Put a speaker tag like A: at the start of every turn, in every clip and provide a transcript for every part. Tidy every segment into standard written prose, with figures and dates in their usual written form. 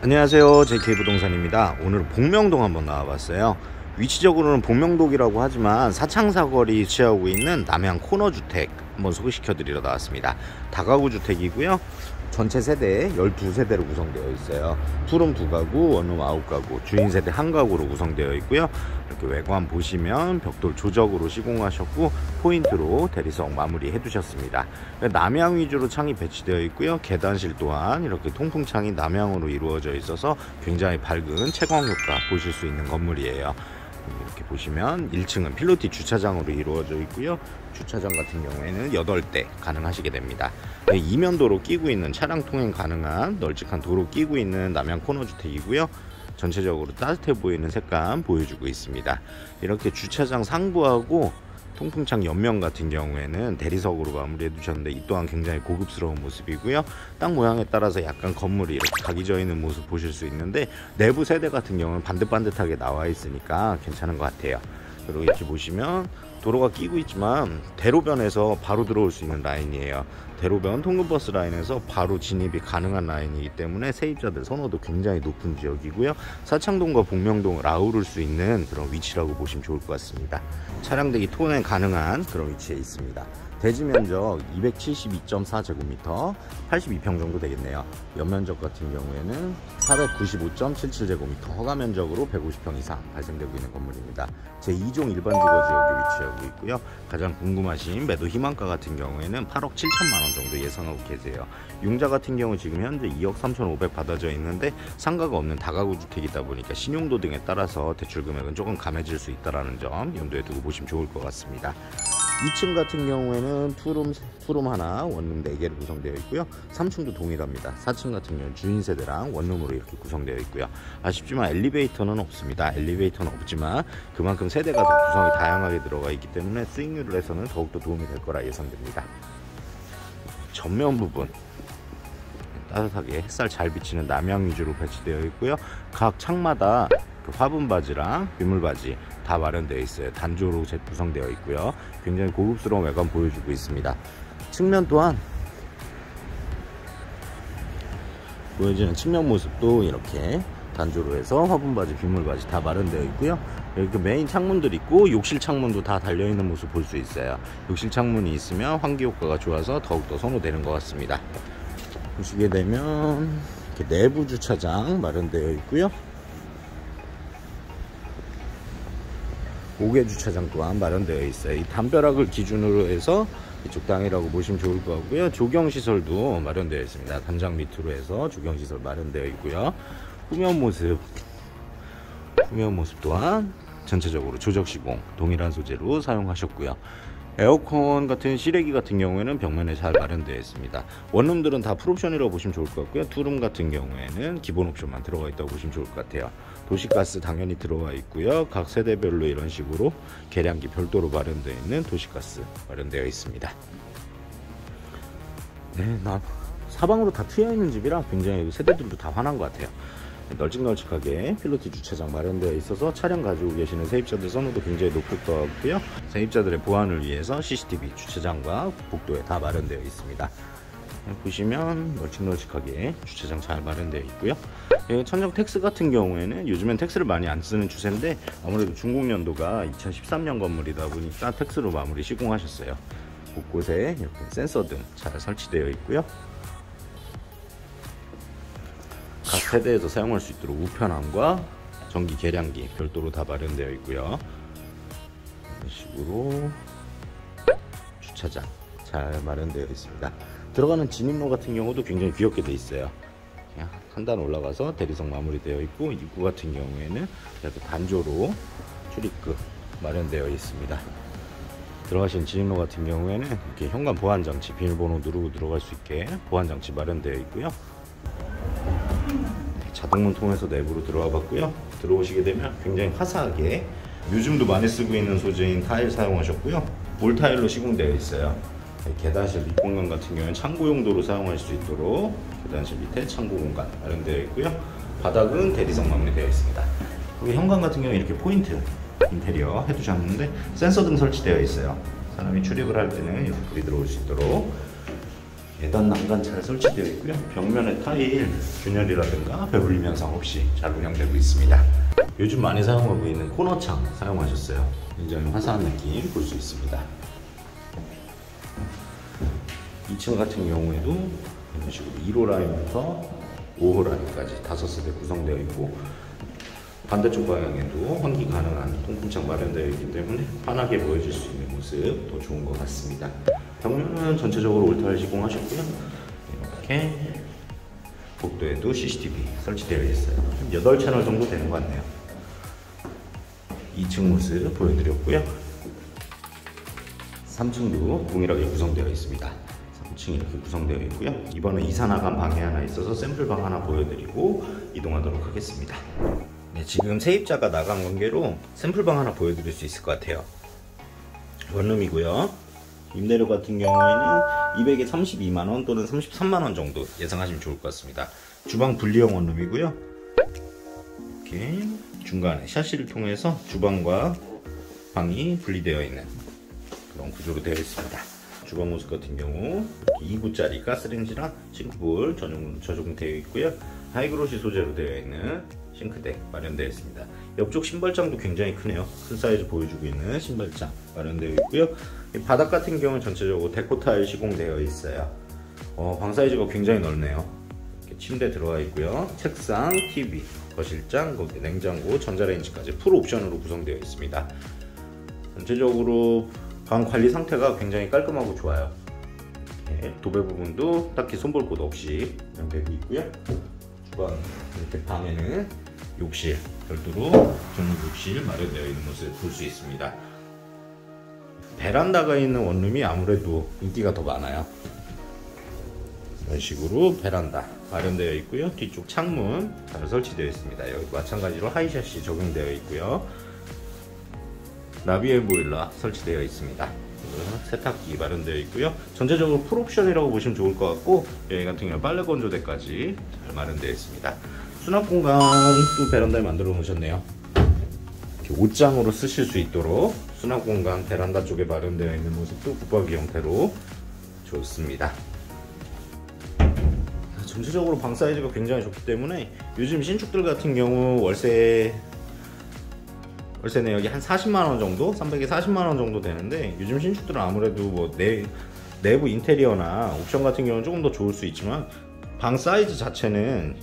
A: 안녕하세요, JK부동산입니다. 오늘은 복명동 한번 나와봤어요. 위치적으로는 복명동이라고 하지만 사창사거리 위치하고 있는 남양 코너주택 한번 소개시켜 드리러 나왔습니다. 다가구 주택이고요, 전체 세대 12세대로 구성되어 있어요. 투룸 2가구, 원룸 9가구, 주인 세대 1가구로 구성되어 있고요. 이렇게 외관 보시면 벽돌 조적으로 시공하셨고 포인트로 대리석 마무리 해두셨습니다. 남향 위주로 창이 배치되어 있고요. 계단실 또한 이렇게 통풍창이 남향으로 이루어져 있어서 굉장히 밝은 채광 효과 보실 수 있는 건물이에요. 이렇게 보시면 1층은 필로티 주차장으로 이루어져 있고요. 주차장 같은 경우에는 8대 가능하시게 됩니다. 이면도로 끼고 있는 차량 통행 가능한 널찍한 도로 끼고 있는 남양 코너주택이고요. 전체적으로 따뜻해 보이는 색감 보여주고 있습니다. 이렇게 주차장 상부하고 통풍창 옆면 같은 경우에는 대리석으로 마무리해 두셨는데 이 또한 굉장히 고급스러운 모습이고요. 땅 모양에 따라서 약간 건물이 이렇게 각이 져 있는 모습 보실 수 있는데 내부 세대 같은 경우는 반듯반듯하게 나와 있으니까 괜찮은 것 같아요. 그리고 이렇게 보시면 도로가 끼고 있지만 대로변에서 바로 들어올 수 있는 라인이에요. 대로변 통근버스 라인에서 바로 진입이 가능한 라인이기 때문에 세입자들 선호도 굉장히 높은 지역이고요. 사창동과 복명동을 아우를 수 있는 그런 위치라고 보시면 좋을 것 같습니다. 차량 대기 통행 가능한 그런 위치에 있습니다. 대지 면적 272.4제곱미터, 82평 정도 되겠네요. 연면적 같은 경우에는 495.77제곱미터, 허가 면적으로 150평 이상 발생되고 있는 건물입니다. 제2종 일반 주거 지역에 위치하고 있고요. 가장 궁금하신 매도 희망가 같은 경우에는 8억 7천만원 정도 예상하고 계세요. 융자 같은 경우 지금 현재 2억 3,500 받아져 있는데 상가가 없는 다가구 주택이다 보니까 신용도 등에 따라서 대출 금액은 조금 감해질 수 있다는 점 염두에 두고 보시면 좋을 것 같습니다. 2층 같은 경우에는 투룸 하나, 원룸 4개로 구성되어 있고요. 3층도 동일합니다. 4층 같은 경우는 주인 세대랑 원룸으로 이렇게 구성되어 있고요. 아쉽지만 엘리베이터는 없습니다. 엘리베이터는 없지만 그만큼 세대가 더 구성이 다양하게 들어가 있기 때문에 수익률을 해서는 더욱더 도움이 될 거라 예상됩니다. 전면 부분 따뜻하게 햇살 잘 비치는 남향 위주로 배치되어 있고요. 각 창마다 화분 바지랑 빗물 바지 다 마련되어 있어요. 단조로 구성되어 있고요. 굉장히 고급스러운 외관 보여주고 있습니다. 측면 또한 보여지는 측면 모습도 이렇게 단조로 해서 화분 바지, 빗물 바지 다 마련되어 있고요. 이렇게 메인 창문들 있고 욕실 창문도 다 달려있는 모습 볼 수 있어요. 욕실 창문이 있으면 환기 효과가 좋아서 더욱더 선호되는 것 같습니다. 보시게 되면 이렇게 내부 주차장 마련되어 있고요. 5개 주차장 또한 마련되어 있어요. 이 담벼락을 기준으로 해서 이쪽 땅이라고 보시면 좋을 것 같고요. 조경시설도 마련되어 있습니다. 단장 밑으로 해서 조경시설 마련되어 있고요. 후면 모습 또한 전체적으로 조적시공 동일한 소재로 사용하셨고요. 에어컨 같은 실외기 같은 경우에는 벽면에 잘 마련되어 있습니다. 원룸들은 다 풀옵션이라고 보시면 좋을 것 같고요. 투룸 같은 경우에는 기본 옵션만 들어가 있다고 보시면 좋을 것 같아요. 도시가스 당연히 들어가 있고요. 각 세대별로 이런 식으로 계량기 별도로 마련되어 있는 도시가스 마련되어 있습니다. 네, 사방으로 다 트여있는 집이라 굉장히 세대들도 다 환한 것 같아요. 널찍널찍하게 필로티 주차장 마련되어 있어서 차량 가지고 계시는 세입자들 선호도 굉장히 높을 것 같고요. 세입자들의 보안을 위해서 CCTV 주차장과 복도에 다 마련되어 있습니다. 보시면 널찍널찍하게 주차장 잘 마련되어 있고요. 천정 텍스 같은 경우에는 요즘엔 텍스를 많이 안 쓰는 추세인데 아무래도 준공연도가 2013년 건물이다 보니까 텍스로 마무리 시공하셨어요. 곳곳에 이렇게 센서 등 잘 설치되어 있고요. 각 세대에서 사용할 수 있도록 우편함과 전기 계량기 별도로 다 마련되어 있고요. 이런 식으로 주차장 잘 마련되어 있습니다. 들어가는 진입로 같은 경우도 굉장히 귀엽게 되어 있어요. 그냥 한 단 올라가서 대리석 마무리되어 있고 입구 같은 경우에는 이렇게 단조로 출입구 마련되어 있습니다. 들어가신 진입로 같은 경우에는 이렇게 현관 보안장치 비밀번호 누르고 들어갈 수 있게 보안장치 마련되어 있고요. 자동문 통해서 내부로 들어와 봤고요. 들어오시게 되면 굉장히 화사하게 요즘도 많이 쓰고 있는 소재인 타일 사용하셨고요. 볼 타일로 시공되어 있어요. 계단실 밑공간 같은 경우는 창고 용도로 사용할 수 있도록 계단실 밑에 창고 공간 마련되어 있고요. 바닥은 대리석 마무리되어 있습니다. 여기 현관 같은 경우는 이렇게 포인트 인테리어 해두셨는데 센서 등 설치되어 있어요. 사람이 출입을 할 때는 이렇게 불이 들어올 수 있도록 계단 난간 잘 설치되어 있고요. 벽면에 타일 균열이라든가 배불림 현상 없이 잘 운영되고 있습니다. 요즘 많이 사용하고 있는 코너창 사용하셨어요. 굉장히 화사한 느낌 볼 수 있습니다. 2층 같은 경우에도 이런 식으로 1호 라인부터 5호 라인까지 5세대 구성되어 있고, 반대쪽 방향에도 환기 가능한 통풍창 마련되어 있기 때문에 환하게 보여질 수 있는 모습 더 좋은 것 같습니다. 벽면은 전체적으로 올탈 시공하셨고요. 이렇게 복도에도 CCTV 설치되어 있어요. 8채널 정도 되는 것 같네요. 2층 모습 보여드렸고요. 3층도 동일하게 구성되어 있습니다. 3층 이렇게 구성되어 있고요. 이번에 이사 나간 방이 하나 있어서 샘플 방 하나 보여드리고 이동하도록 하겠습니다. 네, 지금 세입자가 나간 관계로 샘플 방 하나 보여드릴 수 있을 것 같아요. 원룸이고요. 임대료 같은 경우에는 200에 32만원 또는 33만원 정도 예상하시면 좋을 것 같습니다. 주방 분리형 원룸이고요. 이렇게 중간에 샤시를 통해서 주방과 방이 분리되어 있는 그런 구조로 되어 있습니다. 주방 모습 같은 경우 2구짜리 가스레인지랑 싱크볼 적용되어 있고요. 하이그로시 소재로 되어 있는 싱크대 마련되어 있습니다. 옆쪽 신발장도 굉장히 크네요. 큰 사이즈 보여주고 있는 신발장 마련되어 있고요. 바닥 같은 경우는 전체적으로 데코 타일 시공되어 있어요. 방 사이즈가 굉장히 넓네요. 이렇게 침대 들어가 있고요. 책상, TV, 거실장, 냉장고, 전자레인지까지 풀 옵션으로 구성되어 있습니다. 전체적으로 방 관리 상태가 굉장히 깔끔하고 좋아요. 도배 부분도 딱히 손볼 곳 없이 되고 있고요. 주방 이렇게 방에는 욕실 별도로 전용 욕실 마련되어 있는 모습을 볼 수 있습니다. 베란다가 있는 원룸이 아무래도 인기가 더 많아요. 이런 식으로 베란다 마련되어 있고요. 뒤쪽 창문 잘 설치되어 있습니다. 여기 마찬가지로 하이샷이 적용되어 있고요. 나비엘 보일러 설치되어 있습니다. 세탁기 마련되어 있고요. 전체적으로 풀옵션이라고 보시면 좋을 것 같고, 여기 같은 경우 빨래 건조대까지 잘 마련되어 있습니다. 수납 공간도 베란다에 만들어 놓으셨네요. 이렇게 옷장으로 쓰실 수 있도록 수납 공간 베란다 쪽에 마련되어 있는 모습도 붙박이 형태로 좋습니다. 전체적으로 방 사이즈가 굉장히 좋기 때문에 요즘 신축들 같은 경우 월세 내역이 한 40만원 정도? 300에 40만원 정도 되는데, 요즘 신축들은 아무래도 뭐 내부 인테리어나 옵션 같은 경우는 조금 더 좋을 수 있지만, 방 사이즈 자체는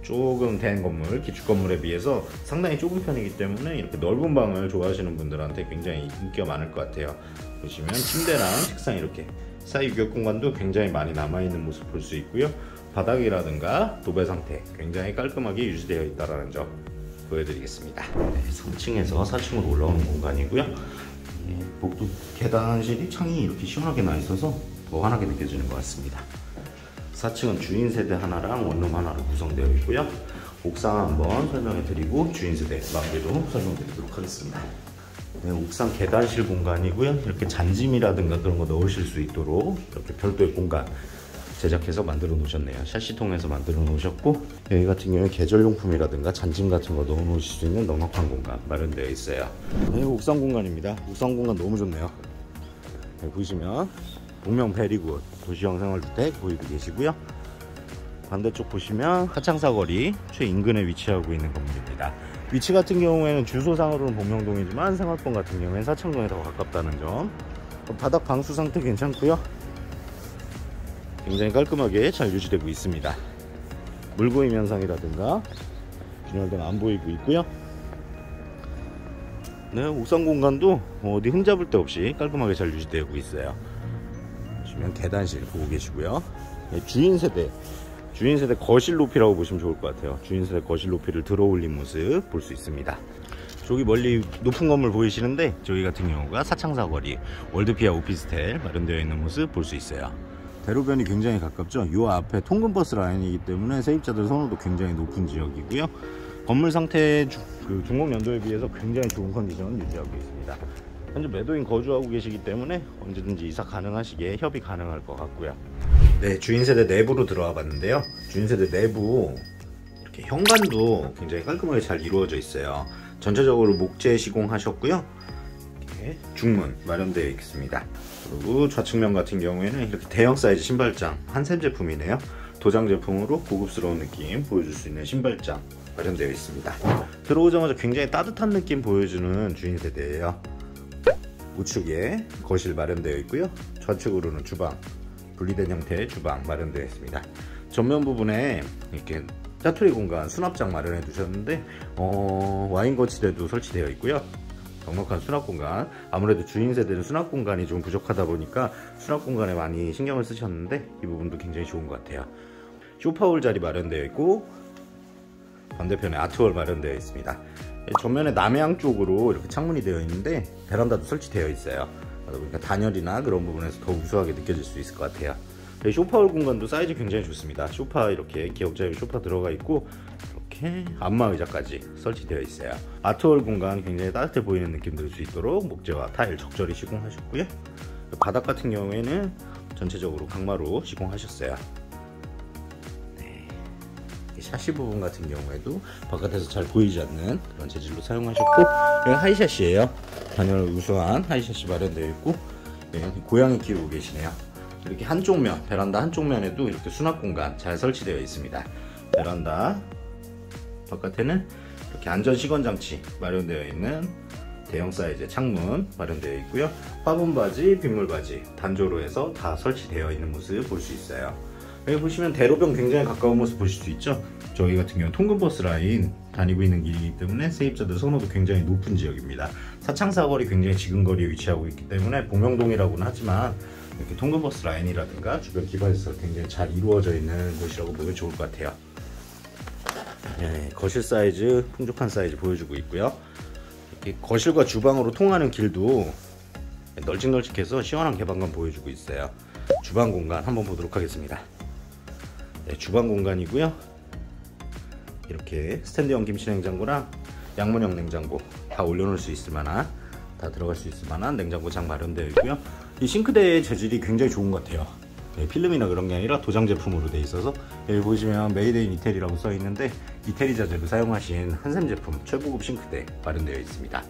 A: 조금 된 건물, 기축 건물에 비해서 상당히 좁은 편이기 때문에 이렇게 넓은 방을 좋아하시는 분들한테 굉장히 인기가 많을 것 같아요. 보시면 침대랑 책상 이렇게 사이 유격 공간도 굉장히 많이 남아있는 모습 볼 수 있고요. 바닥이라든가 도배 상태 굉장히 깔끔하게 유지되어 있다는 점 보여드리겠습니다. 네, 3층에서 4층으로 올라오는 공간이고요. 복도 계단실이 창이 이렇게 시원하게 나 있어서 더 환하게 느껴지는 것 같습니다. 4층은 주인 세대 하나랑 원룸 하나로 구성되어 있고요. 옥상 한번 설명해 드리고 주인 세대 마무리로 설명드리도록 하겠습니다. 네, 옥상 계단실 공간이고요. 이렇게 잔짐이라든가 그런 거 넣으실 수 있도록 이렇게 별도의 공간 제작해서 만들어 놓으셨네요. 샤시통에서 만들어 놓으셨고, 여기 같은 경우에 계절용품이라든가 잔짐 같은 거 넣어 놓으실 수 있는 넉넉한 공간 마련되어 있어요. 네, 옥상 공간입니다. 옥상 공간 너무 좋네요. 네, 보시면 동명 베리굿 도시형 생활주택 보이고 계시고요. 반대쪽 보시면 하창사거리 최인근에 위치하고 있는 건물입니다. 위치 같은 경우에는 주소상으로는 복명동이지만 생활권 같은 경우에는 사창동에 더 가깝다는 점. 바닥 방수 상태 괜찮고요. 굉장히 깔끔하게 잘 유지되고 있습니다. 물고임 현상이라든가 균열등 안 보이고 있고요. 네, 옥상 공간도 어디 흠잡을 데 없이 깔끔하게 잘 유지되고 있어요. 보시면 계단실 보고 계시고요. 네, 주인 세대 거실 높이라고 보시면 좋을 것 같아요. 주인 세대 거실 높이를 들어 올린 모습 볼 수 있습니다. 저기 멀리 높은 건물 보이시는데, 저희 같은 경우가 사창사거리 월드피아 오피스텔 마련되어 있는 모습 볼 수 있어요. 대로변이 굉장히 가깝죠. 이 앞에 통근버스 라인이기 때문에 세입자들 선호도 굉장히 높은 지역이고요. 건물 상태 준공 연도에 비해서 굉장히 좋은 컨디션을 유지하고 있습니다. 현재 매도인 거주하고 계시기 때문에 언제든지 이사 가능하시기에 협의 가능할 것 같고요. 네, 주인세대 내부로 들어와 봤는데요. 주인세대 내부 이렇게 현관도 굉장히 깔끔하게 잘 이루어져 있어요. 전체적으로 목재 시공하셨고요. 이렇게 중문 마련되어 있습니다. 그리고 좌측면 같은 경우에는 이렇게 대형 사이즈 신발장, 한샘 제품이네요. 도장 제품으로 고급스러운 느낌 보여줄 수 있는 신발장 마련되어 있습니다. 들어오자마자 굉장히 따뜻한 느낌 보여주는 주인 세대예요. 우측에 거실 마련되어 있고요. 좌측으로는 주방, 분리된 형태의 주방 마련되어 있습니다. 전면 부분에 이렇게 짜투리 공간, 수납장 마련해 두셨는데 와인 거치대도 설치되어 있고요. 넉넉한 수납 공간, 아무래도 주인 세대는 수납 공간이 좀 부족하다 보니까 수납 공간에 많이 신경을 쓰셨는데 이 부분도 굉장히 좋은 것 같아요. 소파홀 자리 마련되어 있고 반대편에 아트홀 마련되어 있습니다. 전면에 남향 쪽으로 이렇게 창문이 되어 있는데 베란다도 설치되어 있어요. 그러다 보니까 단열이나 그런 부분에서 더 우수하게 느껴질 수 있을 것 같아요. 소파홀 공간도 사이즈 굉장히 좋습니다. 소파 이렇게 기역자형 소파 들어가 있고 이렇게 안마 의자까지 설치되어 있어요. 아트홀 공간 굉장히 따뜻해 보이는 느낌 들 수 있도록 목재와 타일 적절히 시공하셨고요. 바닥 같은 경우에는 전체적으로 강마루 시공하셨어요. 샤시 부분 같은 경우에도 바깥에서 잘 보이지 않는 그런 재질로 사용하셨고, 하이샤시예요. 단열 우수한 하이샤시 마련되어 있고, 고양이 키우고 계시네요. 이렇게 한쪽 면, 베란다 한쪽 면에도 이렇게 수납 공간 잘 설치되어 있습니다. 베란다 바깥에는 이렇게 안전 시건 장치 마련되어 있는 대형 사이즈의 창문 마련되어 있고요. 화분 바지, 빗물 바지 단조로 해서 다 설치되어 있는 모습 볼 수 있어요. 여기 보시면 대로변 굉장히 가까운 모습 보실 수 있죠. 저희 같은 경우는 통근버스 라인 다니고 있는 길이기 때문에 세입자들 선호도 굉장히 높은 지역입니다. 사창사거리 굉장히 지근거리에 위치하고 있기 때문에 봉명동이라고는 하지만 이렇게 통근버스 라인이라든가 주변 기반시설 굉장히 잘 이루어져 있는 곳이라고 보면 좋을 것 같아요. 거실 사이즈 풍족한 사이즈 보여주고 있고요. 이렇게 거실과 주방으로 통하는 길도 널찍널찍해서 시원한 개방감 보여주고 있어요. 주방 공간 한번 보도록 하겠습니다. 주방 공간이고요. 이렇게 스탠드형 김치냉장고랑 양문형 냉장고 다 올려놓을 수 있을 만한, 다 들어갈 수 있을 만한 냉장고장 마련되어 있고요. 이 싱크대의 재질이 굉장히 좋은 것 같아요. 필름이나 그런 게 아니라 도장 제품으로 되어 있어서, 여기 보시면 메이드 인 이태리라고 써 있는데 이태리 자재로 사용하신 한샘 제품 최고급 싱크대 마련되어 있습니다.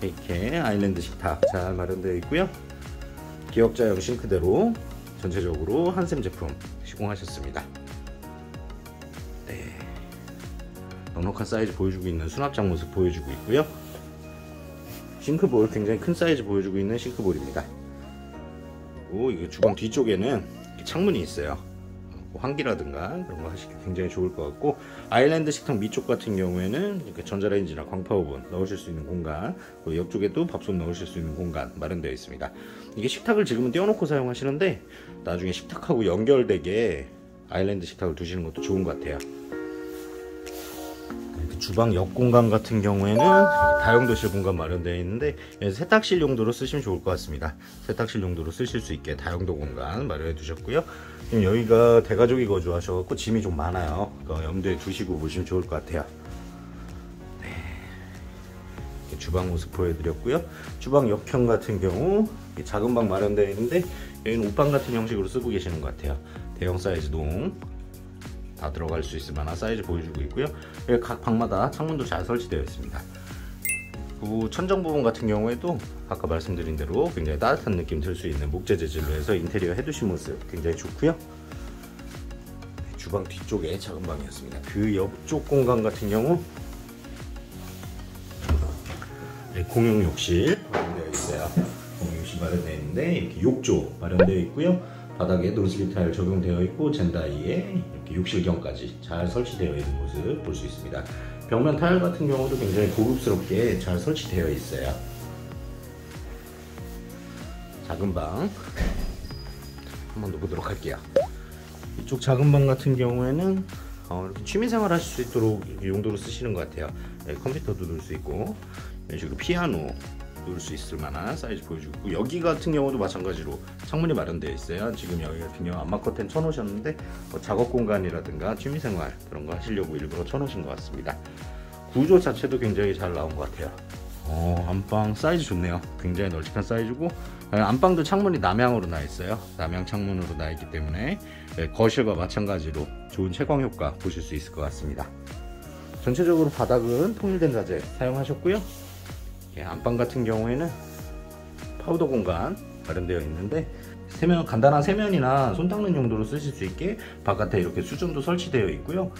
A: 이렇게 아일랜드 식탁 잘 마련되어 있고요. 기역자형 싱크대로 전체적으로 한샘 제품 시공하셨습니다. 넉넉한 사이즈 보여주고 있는 수납장 모습 보여주고 있고요. 싱크볼 굉장히 큰 사이즈 보여주고 있는 싱크볼입니다. 그리고 이게 주방 뒤쪽에는 창문이 있어요. 환기라든가 그런 거 하시기 굉장히 좋을 것 같고, 아일랜드 식탁 밑쪽 같은 경우에는 이렇게 전자레인지나 광파오븐 넣으실 수 있는 공간, 그리고 옆쪽에도 밥솥 넣으실 수 있는 공간 마련되어 있습니다. 이게 식탁을 지금은 띄워놓고 사용하시는데 나중에 식탁하고 연결되게 아일랜드 식탁을 두시는 것도 좋은 것 같아요. 주방 옆 공간 같은 경우에는 다용도실 공간 마련되어 있는데 세탁실 용도로 쓰시면 좋을 것 같습니다. 세탁실 용도로 쓰실 수 있게 다용도 공간 마련해 두셨고요. 지금 여기가 대가족이 거주하셔서 짐이 좀 많아요. 염두에 두시고 보시면 좋을 것 같아요. 이렇게 주방 모습 보여드렸고요. 주방 옆편 같은 경우 작은 방 마련되어 있는데 여기는 옷방 같은 형식으로 쓰고 계시는 것 같아요. 대형 사이즈 동 다 들어갈 수 있을 만한 사이즈 보여주고 있고요. 각 방마다 창문도 잘 설치되어 있습니다. 그 천정 부분 같은 경우에도 아까 말씀드린 대로 굉장히 따뜻한 느낌 들 수 있는 목재 재질로 해서 인테리어 해두신 모습 굉장히 좋고요. 주방 뒤쪽에 작은 방이었습니다. 그 옆쪽 공간 같은 경우 공용 욕실 마련되어 있어요. 공용 욕실 마련되어 있는데 이렇게 욕조 마련되어 있고요. 바닥에 논슬립 타일 적용되어 있고 젠다이에 이렇게 욕실경까지 잘 설치되어 있는 모습 볼 수 있습니다. 벽면 타일 같은 경우도 굉장히 고급스럽게 잘 설치되어 있어요. 작은 방 한번 더 보도록 할게요. 이쪽 작은 방 같은 경우에는 이렇게 취미생활 하실 수 있도록 용도로 쓰시는 것 같아요. 컴퓨터도 놓을 수 있고 이런 식으로 피아노 놓을 수 있을 만한 사이즈 보여주고 있고, 여기 같은 경우도 마찬가지로 창문이 마련되어 있어요. 지금 여기 같은 경우 안마 커튼 쳐놓으셨는데 작업 공간이라든가 취미생활 그런 거 하시려고 일부러 쳐놓으신 것 같습니다. 구조 자체도 굉장히 잘 나온 것 같아요. 안방 사이즈 좋네요. 굉장히 널찍한 사이즈고, 안방도 창문이 남향으로 나 있어요. 남향 창문으로 나 있기 때문에 거실과 마찬가지로 좋은 채광 효과 보실 수 있을 것 같습니다. 전체적으로 바닥은 통일된 자재 사용하셨고요. 안방 같은 경우에는 파우더 공간 마련되어 있는데 간단한 세면이나 손 닦는 용도로 쓰실 수 있게 바깥에 이렇게 수전도 설치되어 있고요.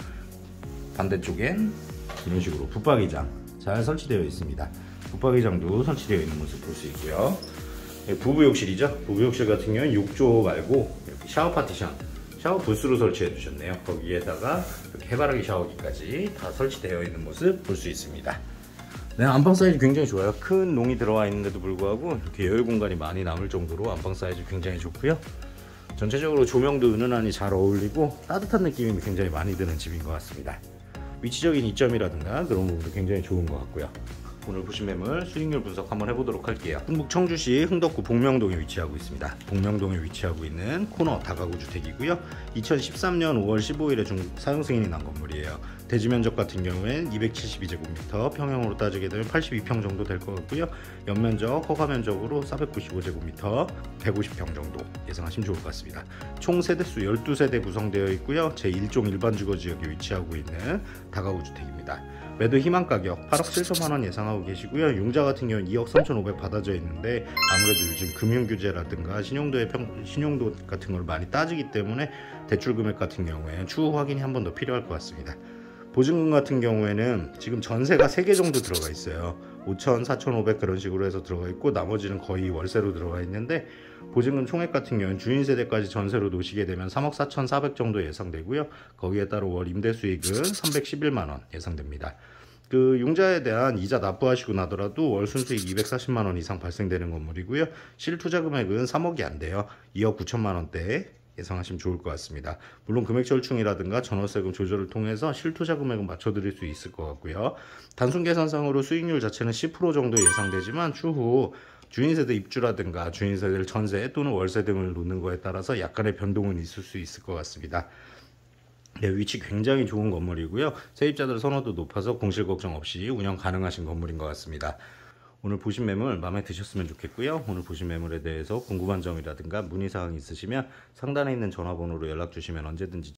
A: 반대쪽엔 이런 식으로 붙박이장 잘 설치되어 있습니다. 붙박이장도 설치되어 있는 모습 볼 수 있고요. 부부욕실이죠. 부부욕실 같은 경우는 욕조 말고 이렇게 샤워 파티션, 샤워 부스로 설치해 두셨네요. 거기에다가 이렇게 해바라기 샤워기까지 다 설치되어 있는 모습 볼 수 있습니다. 네, 안방 사이즈 굉장히 좋아요. 큰 농이 들어와 있는데도 불구하고 이렇게 여유 공간이 많이 남을 정도로 안방 사이즈 굉장히 좋고요. 전체적으로 조명도 은은하니 잘 어울리고 따뜻한 느낌이 굉장히 많이 드는 집인 것 같습니다. 위치적인 이점이라든가 그런 부분도 굉장히 좋은 것 같고요. 오늘 보신 매물 수익률 분석 한번 해보도록 할게요. 충북 청주시 흥덕구 복명동에 위치하고 있습니다. 복명동에 위치하고 있는 코너 다가구 주택이고요. 2013년 5월 15일에 사용 승인이 난 건물이에요. 대지 면적 같은 경우엔 272제곱미터, 평형으로 따지게 되면 82평 정도 될 것 같고요. 연면적, 허가 면적으로 495제곱미터, 150평 정도 예상하시면 좋을 것 같습니다. 총 세대수 12세대 구성되어 있고요. 제1종 일반 주거 지역에 위치하고 있는 다가구 주택입니다. 매도 희망 가격 8억 7천만원 예상하고 계시고요. 융자 같은 경우는 2억 3,500 받아져 있는데 아무래도 요즘 금융 규제라든가 신용도 같은 걸 많이 따지기 때문에 대출 금액 같은 경우에는 추후 확인이 한 번 더 필요할 것 같습니다. 보증금 같은 경우에는 지금 전세가 3개 정도 들어가 있어요. 5천, 4,500 그런 식으로 해서 들어가 있고 나머지는 거의 월세로 들어가 있는데 보증금 총액 같은 경우는 주인 세대까지 전세로 놓으시게 되면 3억 4,400 정도 예상되고요. 거기에 따라 월 임대 수익은 311만원 예상됩니다. 그 융자에 대한 이자 납부하시고 나더라도 월 순수익 240만원 이상 발생되는 건물이고요. 실투자 금액은 3억이 안 돼요. 2억 9천만원대 예상하시면 좋을 것 같습니다. 물론 금액 절충이라든가 전월세금 조절을 통해서 실투자 금액은 맞춰드릴 수 있을 것 같고요. 단순 계산상으로 수익률 자체는 10% 정도 예상되지만 추후 주인세대 입주라든가 주인세대를 전세 또는 월세 등을 놓는 거에 따라서 약간의 변동은 있을 수 있을 것 같습니다. 네, 위치 굉장히 좋은 건물이고요. 세입자들 선호도 높아서 공실 걱정 없이 운영 가능하신 건물인 것 같습니다. 오늘 보신 매물 마음에 드셨으면 좋겠고요. 오늘 보신 매물에 대해서 궁금한 점이라든가 문의사항 있으시면 상단에 있는 전화번호로 연락 주시면 언제든지